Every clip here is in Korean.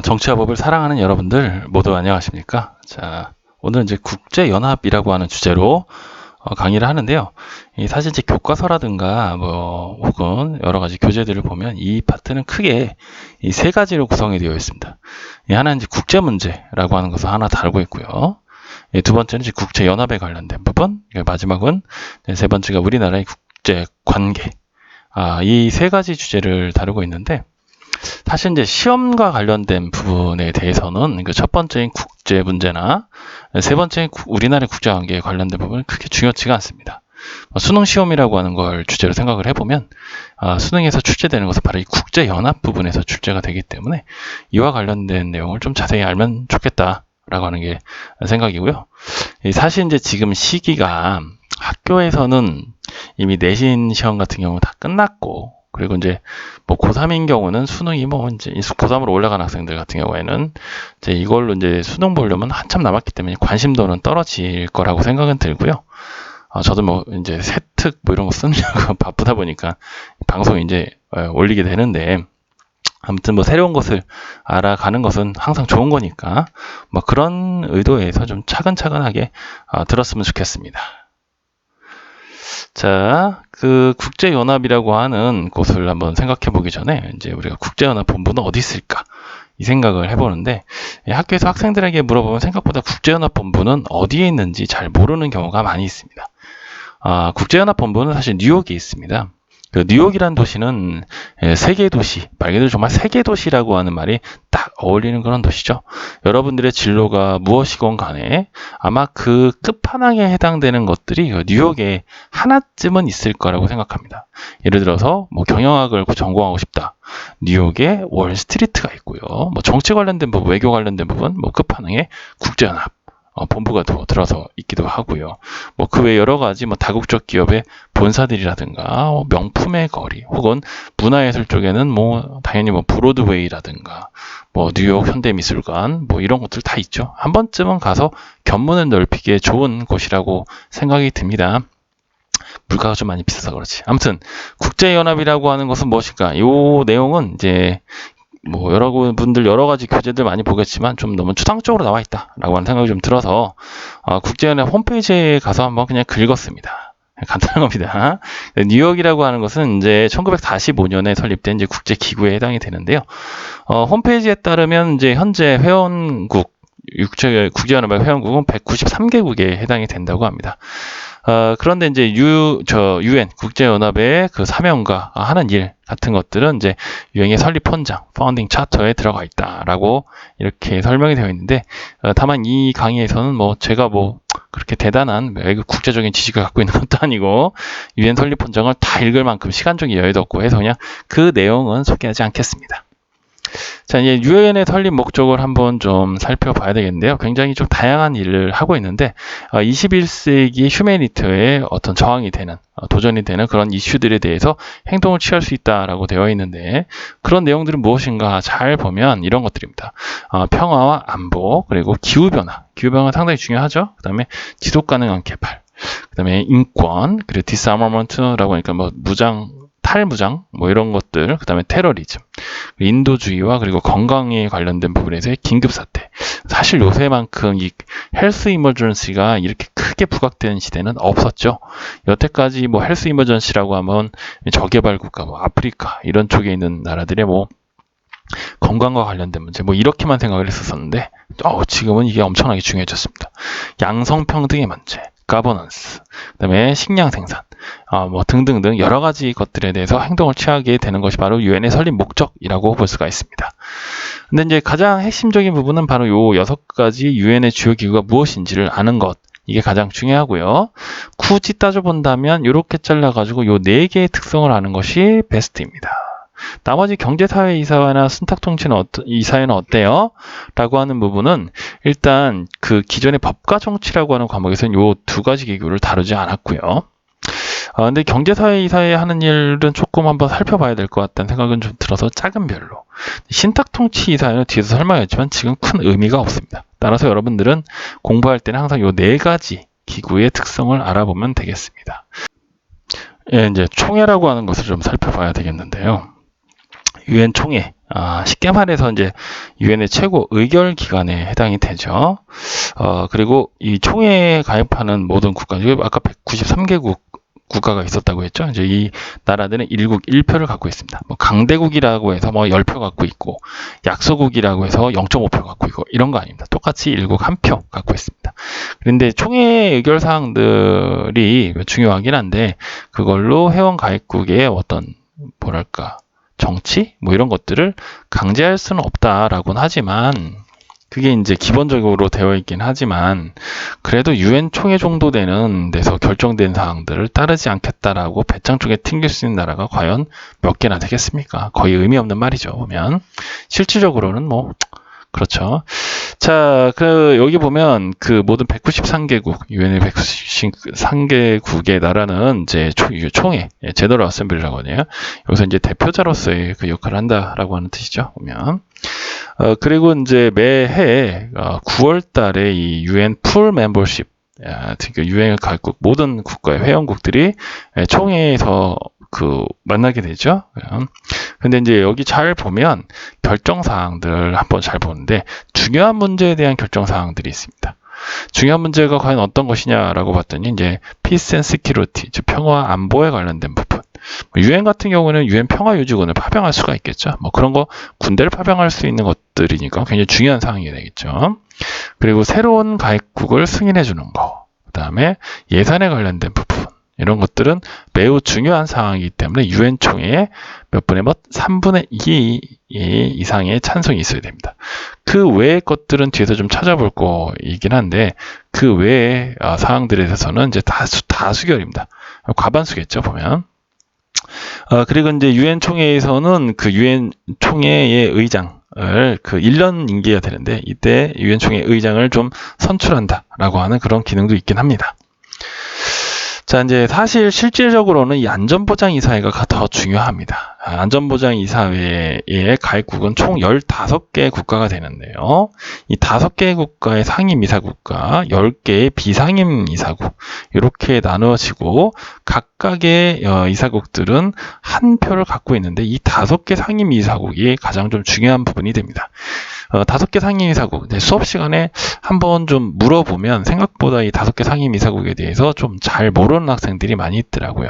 정치와 법을 사랑하는 여러분들 모두 안녕하십니까? 자, 오늘은 이제 국제연합이라고 하는 주제로 강의를 하는데요. 사실 이제 교과서라든가 혹은 여러 가지 교재들을 보면 이 파트는 크게 이 세 가지로 구성이 되어 있습니다. 하나는 이제 국제 문제라고 하는 것을 하나 다루고 있고요. 두 번째는 이제 국제연합에 관련된 부분, 마지막은 세 번째가 우리나라의 국제 관계. 이 세 가지 주제를 다루고 있는데, 사실 이제 시험과 관련된 부분에 대해서는 그 첫 번째인 국제 문제나 세 번째인 우리나라의 국제관계에 관련된 부분은 크게 중요치가 않습니다. 수능 시험이라고 하는 걸 주제로 생각을 해보면 수능에서 출제되는 것은 바로 이 국제연합 부분에서 출제가 되기 때문에 이와 관련된 내용을 좀 자세히 알면 좋겠다라고 하는 게 생각이고요. 사실 이제 지금 시기가 학교에서는 이미 내신 시험 같은 경우 다 끝났고, 그리고 이제 고3인 경우는 수능이 이제 고3으로 올라간 학생들 같은 경우에는 이제 이걸로 이제 수능 보려면 한참 남았기 때문에 관심도는 떨어질 거라고 생각은 들고요. 저도 이제 세특 이런 거 쓰느라고 바쁘다 보니까 방송에 이제 올리게 되는데, 아무튼 새로운 것을 알아가는 것은 항상 좋은 거니까 그런 의도에서 좀 차근차근하게 들었으면 좋겠습니다. 자, 그 국제연합이라고 하는 곳을 한번 생각해 보기 전에 이제 우리가 국제연합 본부는 어디 있을까? 이 생각을 해보는데, 학교에서 학생들에게 물어보면 생각보다 국제연합 본부는 어디에 있는지 잘 모르는 경우가 많이 있습니다. 국제연합 본부는 사실 뉴욕에 있습니다. 그 뉴욕이란 도시는 세계 도시, 말 그대로 정말 세계 도시라고 하는 말이 딱 어울리는 그런 도시죠. 여러분들의 진로가 무엇이건 간에 아마 그 끝판왕에 해당되는 것들이 뉴욕에 하나쯤은 있을 거라고 생각합니다. 예를 들어서 경영학을 전공하고 싶다. 뉴욕에 월스트리트가 있고요. 정치 관련된 부분, 외교 관련된 부분, 끝판왕에 국제연합 본부가 들어서 있기도 하고요. 그 외 여러 가지 다국적 기업의 본사들이라든가 명품의 거리, 혹은 문화예술 쪽에는 당연히 브로드웨이라든가 뉴욕 현대미술관 이런 것들 다 있죠. 한 번쯤은 가서 견문을 넓히기에 좋은 곳이라고 생각이 듭니다. 물가가 좀 많이 비싸서 그렇지. 아무튼 국제연합이라고 하는 것은 무엇일까? 이 내용은 이제 여러분들 여러 가지 교재들 많이 보겠지만 좀 너무 추상적으로 나와 있다라고 하는 생각이 좀 들어서 국제연합 홈페이지에 가서 한번 그냥 긁었습니다. 간단한 겁니다. 뉴욕이라고 하는 것은 이제 1945년에 설립된 이제 국제기구에 해당이 되는데요. 홈페이지에 따르면 이제 현재 회원국, 국제연합의 회원국은 193개국에 해당이 된다고 합니다. 그런데 이제 UN 국제연합의 그 사명과 하는 일 같은 것들은 이제 유엔의 설립 헌장, 파운딩 차터에 들어가 있다라고 이렇게 설명이 되어 있는데, 다만 이 강의에서는 제가 그렇게 대단한 외국 국제적인 지식을 갖고 있는 것도 아니고 유엔 설립 헌장을 다 읽을 만큼 시간적인 여유도 없고 해서 그냥 그 내용은 소개하지 않겠습니다. 자, 이제 유엔의 설립 목적을 한번 좀 살펴봐야 되겠는데요. 굉장히 좀 다양한 일을 하고 있는데, 21세기 휴메니티의 어떤 저항이 되는, 도전이 되는 그런 이슈들에 대해서 행동을 취할 수 있다라고 되어 있는데, 그런 내용들은 무엇인가 잘 보면 이런 것들입니다. 평화와 안보, 그리고 기후변화. 기후변화가 상당히 중요하죠. 그 다음에 지속가능한 개발, 그 다음에 인권, 그리고 디스아머먼트라고 하니까 탈무장, 이런 것들, 그 다음에 테러리즘, 인도주의와 그리고 건강에 관련된 부분에서의 긴급사태. 사실 요새만큼 이 헬스 이머전시가 이렇게 크게 부각되는 시대는 없었죠. 여태까지 헬스 이머전시라고 하면 저개발 국가, 아프리카, 이런 쪽에 있는 나라들의 건강과 관련된 문제, 이렇게만 생각을 했었는데, 지금은 이게 엄청나게 중요해졌습니다. 양성평등의 문제, 가버넌스, 그 다음에 식량 생산, 등등등 여러 가지 것들에 대해서 행동을 취하게 되는 것이 바로 유엔의 설립 목적이라고 볼 수가 있습니다. 근데 이제 가장 핵심적인 부분은 바로 요 6가지 유엔의 주요 기구가 무엇인지를 아는 것. 이게 가장 중요하고요. 굳이 따져본다면 이렇게 잘라가지고 요 4개의 특성을 아는 것이 베스트입니다. 나머지 경제사회 이사회나 순탁통치는 이사회는 어때요? 라고 하는 부분은 일단 그 기존의 법과 정치라고 하는 과목에서는 요 2가지 기구를 다루지 않았고요. 근데 경제사회 이사회 하는 일은 조금 한번 살펴봐야 될 것 같다는 생각은 좀 들어서 작은 별로. 신탁통치 이사회는 뒤에서 설명했지만 지금 큰 의미가 없습니다. 따라서 여러분들은 공부할 때는 항상 요 4가지 기구의 특성을 알아보면 되겠습니다. 이제 총회라고 하는 것을 좀 살펴봐야 되겠는데요. 유엔 총회, 쉽게 말해서 이제 유엔의 최고 의결 기관에 해당이 되죠. 그리고 이 총회에 가입하는 모든 국가, 아까 193개국 국가가 있었다고 했죠. 이제 이 나라들은 1국 1표를 갖고 있습니다. 뭐 강대국이라고 해서 뭐 10표 갖고 있고, 약소국이라고 해서 0.5표 갖고 있고, 이런 거 아닙니다. 똑같이 1국 1표 갖고 있습니다. 그런데 총회 의결 사항들이 중요하긴 한데, 그걸로 회원 가입국의 어떤, 뭐랄까, 정치? 뭐 이런 것들을 강제할 수는 없다라고는 하지만, 그게 이제 기본적으로 되어 있긴 하지만, 그래도 유엔 총회 정도 되는 데서 결정된 사항들을 따르지 않겠다라고 배짱 쪽에 튕길 수 있는 나라가 과연 몇 개나 되겠습니까? 거의 의미 없는 말이죠, 보면. 실질적으로는 뭐, 그렇죠. 자, 여기 보면 그 모든 193개국, 유엔의 193개국의 나라는 이제 총회, 제너럴 어셈블리라고 하네요. 여기서 이제 대표자로서의 그 역할을 한다라고 하는 뜻이죠, 보면. 그리고 이제 매해 9월 달에 이 UN 풀 멤버십, 유엔 가입국 모든 국가의 회원국들이 총회에서 만나게 되죠. 근데 이제 여기 잘 보면 결정사항들 한번 잘 보는데 중요한 문제에 대한 결정사항들이 있습니다. 중요한 문제가 과연 어떤 것이냐라고 봤더니 이제 Peace and Security, 즉 평화 안보에 관련된 부분. 유엔 같은 경우는 유엔 평화유지군을 파병할 수가 있겠죠. 뭐 그런 거 군대를 파병할 수 있는 것들이니까 굉장히 중요한 사항이 되겠죠. 그리고 새로운 가입국을 승인해 주는 거. 그다음에 예산에 관련된 부분. 이런 것들은 매우 중요한 사항이기 때문에 유엔 총회에 몇 분의 3분의 2 이상의 찬성이 있어야 됩니다. 그 외의 것들은 뒤에서 좀 찾아볼 거이긴 한데 그 외의 사항들에 대해서는 이제 다수결입니다. 과반수겠죠, 보면. 그리고 이제 유엔 총회에서는 그 유엔 총회의 의장을 1년 임기가 되는데 이때 유엔 총회 의장을 좀 선출한다라고 하는 그런 기능도 있긴 합니다. 자, 이제 사실 실질적으로는 이 안전보장이사회가 더 중요합니다. 안전보장이사회의 가입국은 총 15개 국가가 되는데요. 이 5개 국가의 상임이사국과 10개의 비상임이사국 이렇게 나누어지고 각각의 이사국들은 한 표를 갖고 있는데 이 5개 상임이사국이 가장 좀 중요한 부분이 됩니다. 5개 상임이사국, 수업 시간에 한번 좀 물어보면 생각보다 이 5개 상임이사국에 대해서 좀 잘 모르는 학생들이 많이 있더라고요.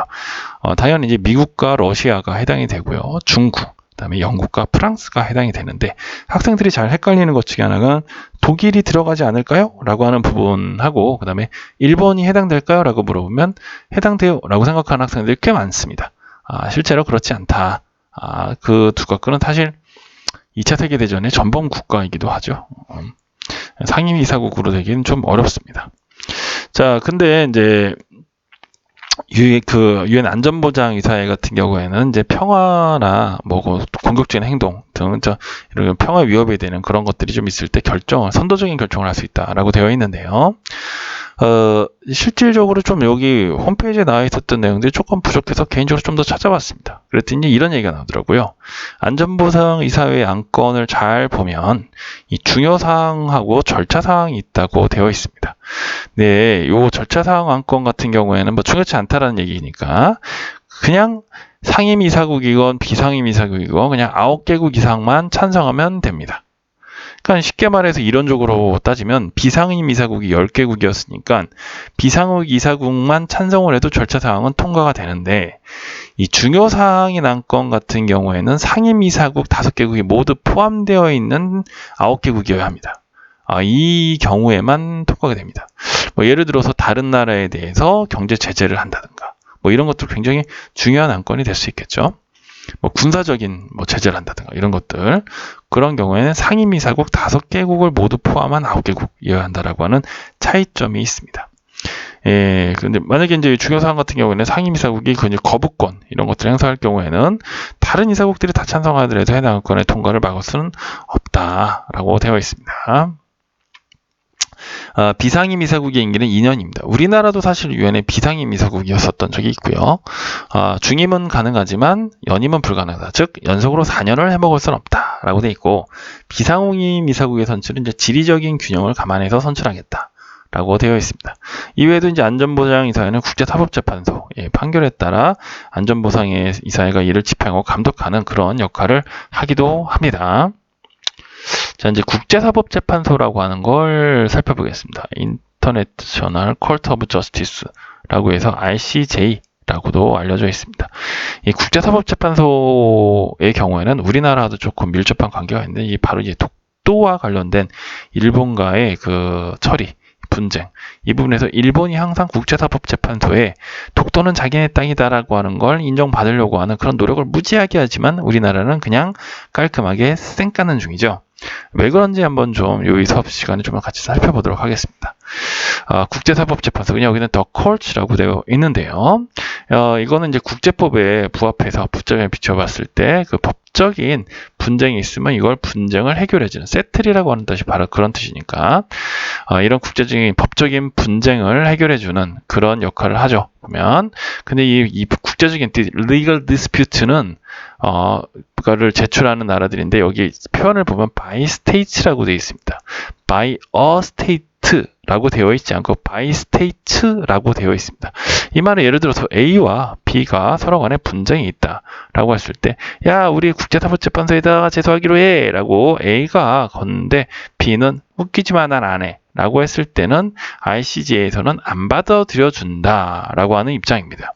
당연히 이제 미국과 러시아가 해당이 되고요. 중국, 그다음에 영국과 프랑스가 해당이 되는데 학생들이 잘 헷갈리는 것 중에 하나가 독일이 들어가지 않을까요? 라고 하는 부분하고 그다음에 일본이 해당될까요? 라고 물어보면 해당돼요 라고 생각하는 학생들이 꽤 많습니다. 실제로 그렇지 않다. 그 두 국가는 사실 2차 세계대전의 전범 국가이기도 하죠. 상임이사국으로 되기는 좀 어렵습니다. 자, 근데 이제 유엔 안전보장이사회 같은 경우에는 이제 평화나 뭐 공격적인 행동 등 이런 평화 위협에 되는 그런 것들이 좀 있을 때 선도적인 결정을 할 수 있다라고 되어 있는데요. 실질적으로 좀 여기 홈페이지에 나와 있었던 내용들이 조금 부족해서 개인적으로 좀 더 찾아봤습니다. 그랬더니 이런 얘기가 나오더라고요. 안전보장이사회 안건을 잘 보면 이 중요사항하고 절차사항이 있다고 되어 있습니다. 네, 요 절차사항 안건 같은 경우에는 뭐 중요치 않다라는 얘기니까 그냥 상임이사국이건 비상임이사국이건 그냥 9개국 이상만 찬성하면 됩니다. 그러니까 쉽게 말해서 이론적으로 따지면 비상임 이사국이 10개국이었으니까 비상임 이사국만 찬성을 해도 절차사항은 통과가 되는데 이 중요사항인 안건 같은 경우에는 상임 이사국 5개국이 모두 포함되어 있는 9개국이어야 합니다. 이 경우에만 통과가 됩니다. 뭐 예를 들어서 다른 나라에 대해서 경제 제재를 한다든가 뭐 이런 것도 굉장히 중요한 안건이 될 수 있겠죠. 뭐 군사적인 제재를 한다든가 이런 것들 그런 경우에는 상임이사국 5개국을 모두 포함한 9개국이어야 한다라고 하는 차이점이 있습니다. 그런데 만약에 이제 중요사항 같은 경우에는 상임이사국이 거부권 이런 것들을 행사할 경우에는 다른 이사국들이 다 찬성하더라도 해당 안건의 통과를 막을 수는 없다라고 되어 있습니다. 비상임 이사국의 임기는 2년입니다. 우리나라도 사실 유엔의 비상임 이사국이었었던 적이 있고요. 중임은 가능하지만 연임은 불가능하다. 즉 연속으로 4년을 해먹을 수는 없다라고 돼 있고 비상임 이사국의 선출은 이제 지리적인 균형을 감안해서 선출하겠다라고 라고 되어 있습니다. 이외에도 이제 안전보장이사회는 국제사법재판소 판결에 따라 안전보상이사회가 이를 집행하고 감독하는 그런 역할을 하기도 합니다. 자, 이제 국제사법재판소라고 하는 걸 살펴보겠습니다. 인터내셔널 콜트 오브 저스티스라고 해서 RCJ라고도 알려져 있습니다. 이 국제사법재판소의 경우에는 우리나라도 조금 밀접한 관계가 있는데, 이 바로 이제 독도와 관련된 일본과의 그 처리, 분쟁, 이 부분에서 일본이 항상 국제사법재판소에 독도는 자기네 땅이다라고 하는 걸 인정받으려고 하는 그런 노력을 무지하게 하지만 우리나라는 그냥 깔끔하게 쌩까는 중이죠. 왜 그런지 한번 좀 이 수업 시간에 좀 같이 살펴보도록 하겠습니다. 국제사법재판소, 그냥 여기는 The Court라고 되어 있는데요. 이거는 이제 국제법에 부합해서 부점에 비춰봤을 때 그 법적인 분쟁이 있으면 이걸 분쟁을 해결해주는 세틀이라고 하는 뜻이 바로 그런 뜻이니까 이런 국제적인 법적인 분쟁을 해결해주는 그런 역할을 하죠. 보면 근데 이 국제적인 legal dispute는 그거를 제출하는 나라들인데 여기 표현을 보면 by states라고 되어 있습니다. by a state라고 되어 있지 않고 by states라고 되어 있습니다. 이 말은 예를 들어서 A와 B가 서로 간에 분쟁이 있다라고 했을 때, 야, 우리 국제사법재판소에다가 제소하기로 해 라고 A가 걷는데 B는 웃기지마, 난 안 해 라고 했을 때는 ICJ에서는 안 받아들여준다 라고 하는 입장입니다.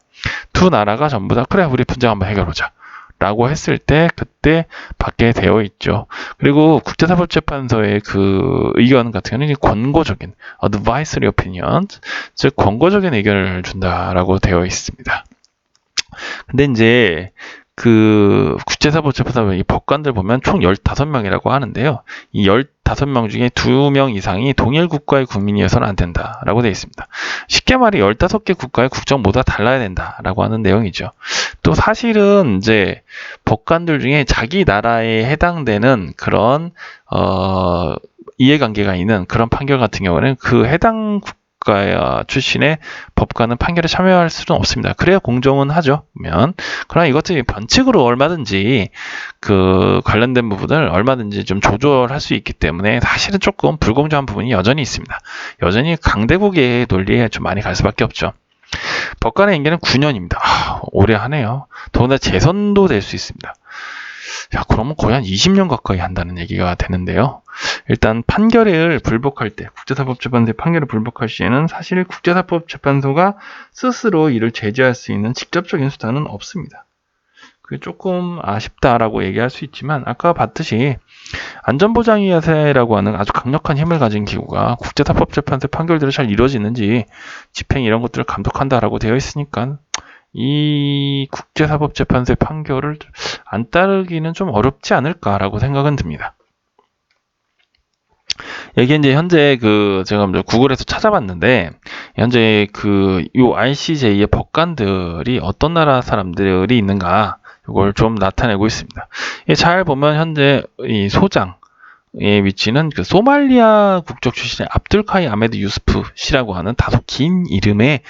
두 나라가 전부 다 그래, 우리 분쟁 한번 해결하자 라고 했을 때 그때 받게 되어 있죠. 그리고 국제사법재판소의 그 의견 같은 경우는 권고적인 advisory opinion, 즉 권고적인 의견을 준다라고 되어 있습니다. 근데 이제 그 국제사법재판소 이 법관들 보면 총 15명이라고 하는데요. 이 15명 중에 2명 이상이 동일 국가의 국민이어서는 안 된다라고 되어 있습니다. 쉽게 말해 15개 국가의 국적 모두 달라야 된다라고 하는 내용이죠. 또 사실은 이제 법관들 중에 자기 나라에 해당되는 그런 이해관계가 있는 그런 판결 같은 경우는 그 해당 국가 출신의 법관은 판결에 참여할 수는 없습니다. 그래야 공정은 하죠. 그러나 이것들이 변칙으로 얼마든지 그 관련된 부분을 얼마든지 좀 조절할 수 있기 때문에 사실은 조금 불공정한 부분이 여전히 있습니다. 여전히 강대국의 논리에 좀 많이 갈 수밖에 없죠. 법관의 임기는 9년입니다. 오래 하네요. 더군다나 재선도 될 수 있습니다. 자, 그러면 거의 한 20년 가까이 한다는 얘기가 되는데요. 일단 판결을 불복할 때, 국제사법재판소의 판결을 불복할 시에는 사실 국제사법재판소가 스스로 이를 제재할 수 있는 직접적인 수단은 없습니다. 그게 조금 아쉽다라고 얘기할 수 있지만 아까 봤듯이 안전보장위원회라고 하는 아주 강력한 힘을 가진 기구가 국제사법재판소의 판결들이 잘 이루어지는지 집행 이런 것들을 감독한다라고 되어 있으니까 이 국제사법재판소의 판결을 안 따르기는 좀 어렵지 않을까라고 생각은 듭니다. 여기 이제 현재 그 제가 구글에서 찾아봤는데 현재 그 요 RCJ의 법관들이 어떤 나라 사람들이 있는가 이걸 좀 나타내고 있습니다. 잘 보면 현재 이 소장의 위치는 그 소말리아 국적 출신의 압둘카이 아메드 유스프 씨라고 하는 다소 긴 이름의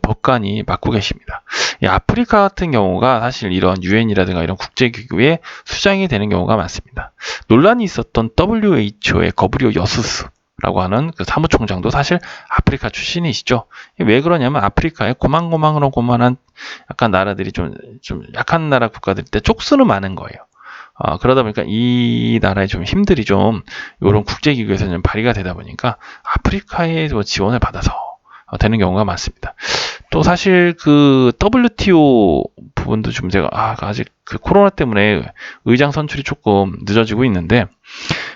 법관이 맡고 계십니다. 아프리카 같은 경우가 사실 이런 UN이라든가 이런 국제기구에 수장이 되는 경우가 많습니다. 논란이 있었던 WHO의 거브리오 여수스라고 하는 그 사무총장도 사실 아프리카 출신이시죠. 왜 그러냐면 아프리카에 고만고만한 약간 나라들이 좀 약한 나라 국가들 때 쪽수는 많은 거예요. 그러다 보니까 이 나라의 좀 힘들이 좀 이런 국제기구에서 좀 발휘가 되다 보니까 아프리카의 지원을 받아서 되는 경우가 많습니다. 또 사실 그 WTO 부분도 좀 제가 아직 그 코로나 때문에 의장 선출이 조금 늦어지고 있는데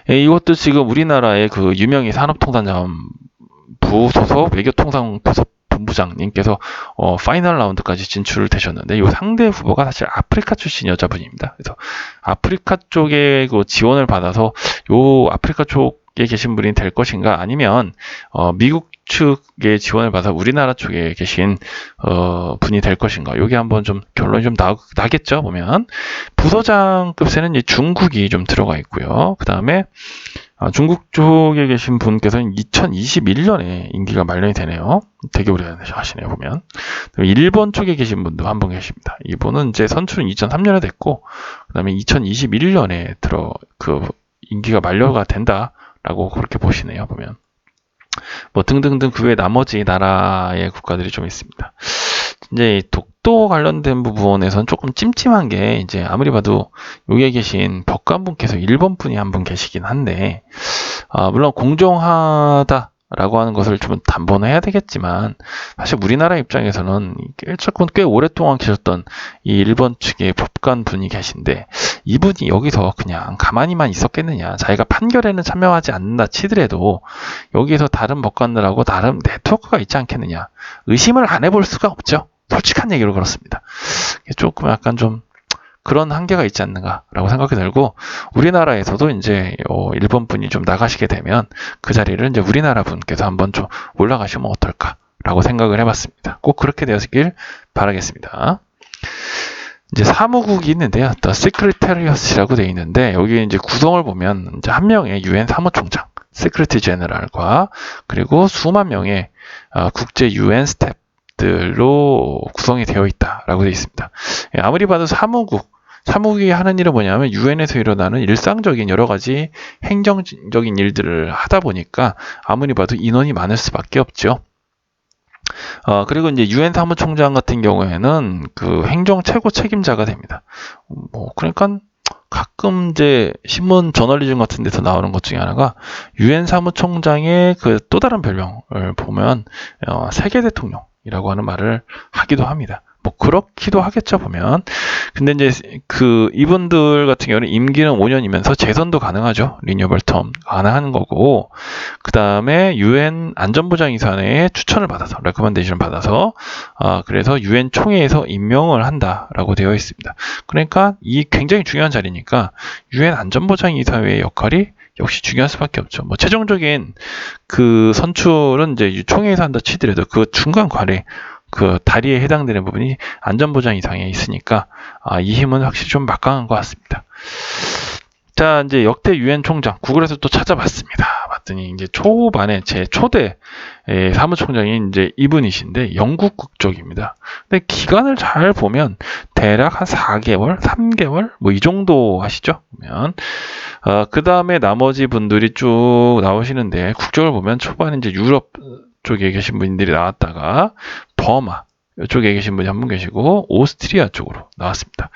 이것도 지금 우리나라의 그 유명희 산업통상자원부 소속 외교통상부서 본부장님께서 파이널 라운드까지 진출을 되셨는데 이 상대 후보가 사실 아프리카 출신 여자분입니다. 그래서 아프리카 쪽에 그 지원을 받아서 요 아프리카 쪽에 계신 분이 될 것인가 아니면 미국 측의 지원을 받아 우리나라 쪽에 계신 분이 될 것인가 여기 한번 좀 결론이 좀 나겠죠. 보면 부서장급에는 중국이 좀 들어가 있고요. 그 다음에 중국 쪽에 계신 분께서는 2021년에 임기가 만료이 되네요. 되게 오래 하시네요, 보면. 일본 쪽에 계신 분도 한 분 계십니다. 이분은 이제 선출은 2003년에 됐고, 그 다음에 2021년에 임기가 만료가 된다라고 그렇게 보시네요, 보면. 뭐 등등등 그 외 나머지 나라의 국가들이 좀 있습니다. 이제 이 독도 관련된 부분에서는 조금 찜찜한 게 이제 아무리 봐도 여기에 계신 법관분께서 일본 분이 한 분 계시긴 한데 물론 공정하다라고 하는 것을 좀 담보는 해야 되겠지만 사실 우리나라 입장에서는 꽤 오랫동안 계셨던 이 일본 측의 법관 분이 계신데 이분이 여기서 그냥 가만히만 있었겠느냐, 자기가 판결에는 참여하지 않는다 치더라도 여기서 다른 법관들하고 다른 네트워크가 있지 않겠느냐, 의심을 안 해볼 수가 없죠. 솔직한 얘기로 그렇습니다. 조금 약간 좀 그런 한계가 있지 않는가라고 생각이 들고, 우리나라에서도 이제 일본 분이 좀 나가시게 되면 그 자리를 이제 우리나라 분께서 한번 좀 올라가시면 어떨까라고 생각을 해봤습니다. 꼭 그렇게 되었길 바라겠습니다. 이제 사무국이 있는데요. The Secretariat이라고 되어 있는데 여기 이제 구성을 보면 이제 한 명의 유엔 사무총장, 세크리티 제너럴과 그리고 수만 명의 국제 유엔 스태프들로 구성이 되어 있다라고 되어 있습니다. 아무리 봐도 사무국이 하는 일은 뭐냐면 유엔에서 일어나는 일상적인 여러 가지 행정적인 일들을 하다 보니까 아무리 봐도 인원이 많을 수밖에 없죠. 그리고 이제 유엔 사무총장 같은 경우에는 그 행정 최고 책임자가 됩니다. 그러니까 가끔 이제 신문 저널리즘 같은 데서 나오는 것 중에 하나가 유엔 사무총장의 그 또 다른 별명을 보면 세계 대통령이라고 하는 말을 하기도 합니다. 뭐 그렇기도 하겠죠 보면. 근데 이제 그 이분들 같은 경우는 임기는 5년이면서 재선도 가능하죠. 리뉴얼 텀 가능한 거고, 그 다음에 유엔 안전보장이사회의 추천을 받아서 레커멘데이션을 받아서 그래서 유엔 총회에서 임명을 한다라고 되어 있습니다. 그러니까 이 굉장히 중요한 자리니까 유엔 안전보장이사회의 역할이 역시 중요할 수밖에 없죠. 뭐 최종적인 그 선출은 이제 총회에서 한다 치더라도 그 중간 관리, 그 다리에 해당되는 부분이 안전보장 이상에 있으니까 이 힘은 확실히 좀 막강한 것 같습니다. 자, 이제 역대 유엔 총장 구글에서 또 찾아봤습니다. 봤더니 이제 초반에 제 초대 사무총장이 이제 이분이신데 영국 국적입니다. 근데 기간을 잘 보면 대략 한 4개월, 3개월 뭐 이 정도 하시죠. 그러면 그 다음에 나머지 분들이 쭉 나오시는데 국적을 보면 초반에 이제 유럽 쪽에 계신 분들이 나왔다가 버마 이쪽에 계신 분이 한 분 계시고 오스트리아 쪽으로 나왔습니다.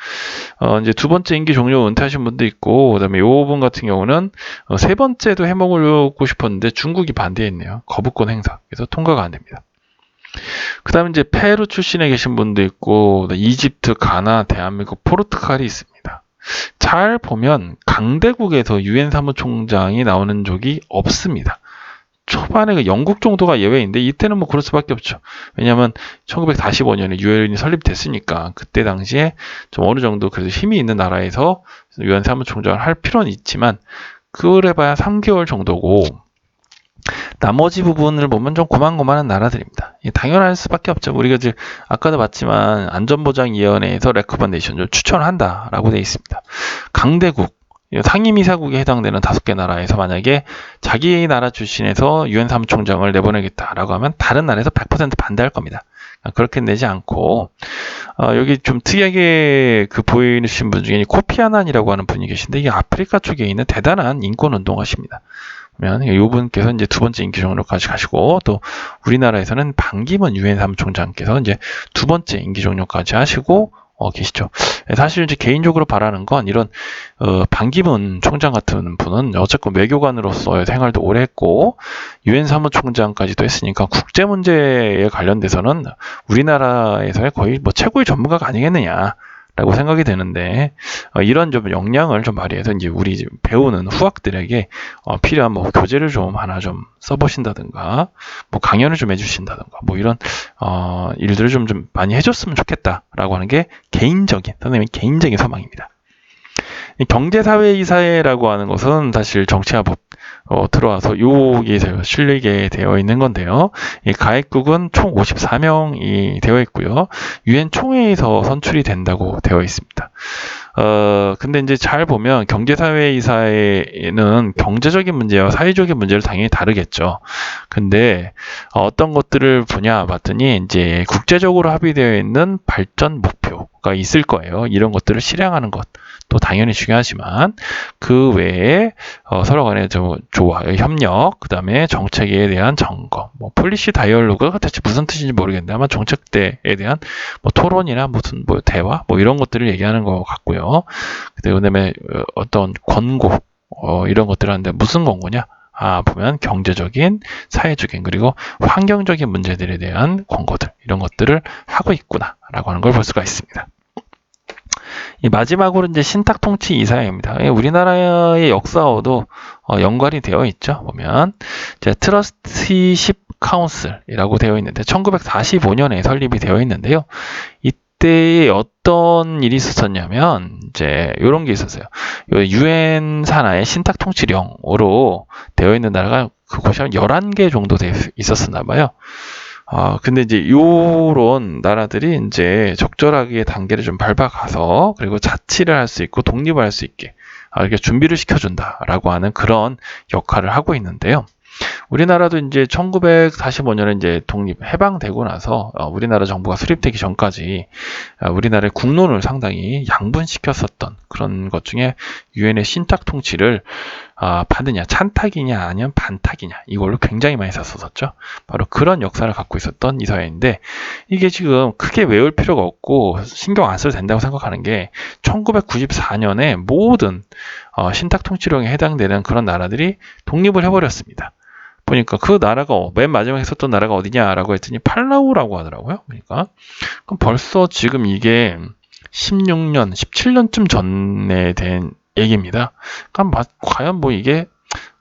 이제 두 번째 임기 종료 은퇴하신 분도 있고, 그다음에 요 분 같은 경우는 세 번째도 해먹으려고 싶었는데 중국이 반대했네요. 거부권 행사. 그래서 통과가 안 됩니다. 그다음에 이제 페루 출신에 계신 분도 있고, 이집트, 가나, 대한민국, 포르투갈이 있습니다. 잘 보면 강대국에서 유엔 사무총장이 나오는 적이 없습니다. 초반에 그 영국 정도가 예외인데 이때는 뭐 그럴 수밖에 없죠. 왜냐하면 1945년에 유엔이 설립됐으니까 그때 당시에 좀 어느 정도 그래도 힘이 있는 나라에서 유엔 사무총장을 할 필요는 있지만 그래봐야 3개월 정도고, 나머지 부분을 보면 좀 고만고만한 나라들입니다. 당연할 수밖에 없죠. 우리가 이제 아까도 봤지만 안전보장위원회에서 레커멘데이션을 추천한다라고 되어 있습니다. 강대국, 상임이사국에 해당되는 5개 나라에서 만약에 자기 나라 출신에서 유엔 사무총장을 내보내겠다라고 하면 다른 나라에서 100% 반대할 겁니다. 그렇게 내지 않고, 여기 좀 특이하게 그 보이신 분 중에 코피 아난이라고 하는 분이 계신데 이게 아프리카 쪽에 있는 대단한 인권 운동가십니다. 그러면 이분께서 이제 두 번째 임기 종료까지 가시고, 또 우리나라에서는 반기문 유엔 사무총장께서 이제 두 번째 임기 종료까지 하시고 계시죠. 사실 이제 개인적으로 바라는 건 이런 반기문 총장 같은 분은 어쨌건 외교관으로서의 생활도 오래 했고 유엔 사무총장까지도 했으니까 국제 문제에 관련돼서는 우리나라에서의 거의 뭐 최고의 전문가가 아니겠느냐 라고 생각이 되는데, 이런 좀 역량을 좀 발휘해서 이제 우리 배우는 후학들에게 필요한 뭐 교재를 좀 하나 좀 써보신다든가, 뭐 강연을 좀 해주신다든가, 뭐 이런 일들을 좀 많이 해줬으면 좋겠다라고 하는 게 선생님의 개인적인 소망입니다. 경제사회이사회라고 하는 것은 사실 정치화법 들어와서 여기에 실리게 되어 있는 건데요. 이 가입국은 총 54명이 되어 있고요. 유엔 총회에서 선출이 된다고 되어 있습니다. 근데 이제 잘 보면 경제사회이사회는 경제적인 문제와 사회적인 문제를 당연히 다르겠죠. 근데 어떤 것들을 보냐 봤더니 이제 국제적으로 합의되어 있는 발전 목표, 가 있을 거예요. 이런 것들을 실행하는 것도 당연히 중요하지만 그 외에 서로 간의 조화, 협력, 그 다음에 정책에 대한 점검, 뭐 폴리시 다이얼로그가 대체 무슨 뜻인지 모르겠는데 아마 정책대에 대한 뭐 토론이나 무슨 뭐 대화 뭐 이런 것들을 얘기하는 것 같고요. 그다음에 어떤 권고 이런 것들을 하는데 무슨 권고냐? 보면 경제적인, 사회적인, 그리고 환경적인 문제들에 대한 권고들, 이런 것들을 하고 있구나라고 하는 걸 볼 수가 있습니다. 이 마지막으로 이제 신탁통치 이사회입니다. 우리나라의 역사와도 연관이 되어 있죠. 보면 이제 트러스티십 카운슬이라고 되어 있는데 1945년에 설립이 되어 있는데요. 이때 어떤 일이 있었냐면 이제 이런 게 있었어요. 유엔 산하의 신탁 통치령으로 되어 있는 나라가 그곳이 한 11개 정도 있었었나 봐요. 근데 이제 요런 나라들이 이제 적절하게 단계를 좀 밟아가서 그리고 자치를 할 수 있고 독립을 할 수 있게 이렇게 준비를 시켜준다라고 하는 그런 역할을 하고 있는데요. 우리나라도 이제 1945년에 이제 해방되고 나서 우리나라 정부가 수립되기 전까지 우리나라의 국론을 상당히 양분시켰었던 그런 것 중에 유엔의 신탁 통치를 받느냐, 찬탁이냐, 아니면 반탁이냐 이걸로 굉장히 많이 썼었죠. 바로 그런 역사를 갖고 있었던 이사회인데 이게 지금 크게 외울 필요가 없고 신경 안 써도 된다고 생각하는 게 1994년에 모든 신탁 통치령에 해당되는 그런 나라들이 독립을 해버렸습니다. 보니까 그 나라가 맨 마지막에 썼던 나라가 어디냐라고 했더니 팔라우라고 하더라고요. 그러니까 그럼 벌써 지금 이게 16년, 17년쯤 전에 된 얘기입니다. 그럼 과연 뭐 이게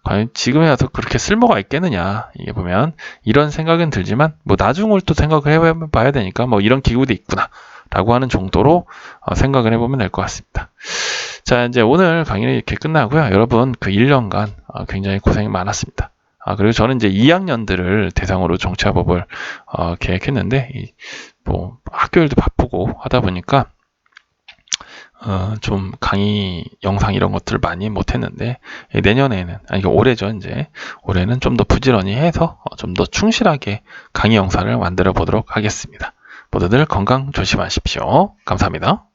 과연 지금에 와서 그렇게 쓸모가 있겠느냐 이게 보면 이런 생각은 들지만 뭐 나중을 또 생각을 해봐야 되니까 뭐 이런 기구도 있구나 라고 하는 정도로 생각을 해보면 될 것 같습니다. 자, 이제 오늘 강의는 이렇게 끝나고요. 여러분 그 1년간 굉장히 고생이 많았습니다. 그리고 저는 이제 2학년들을 대상으로 정치화법을 계획했는데 뭐 학교일도 바쁘고 하다 보니까 좀 강의 영상 이런 것들을 많이 못했는데 내년에는 올해죠. 이제 올해는 좀 더 부지런히 해서 좀 더 충실하게 강의 영상을 만들어 보도록 하겠습니다. 모두들 건강 조심하십시오. 감사합니다.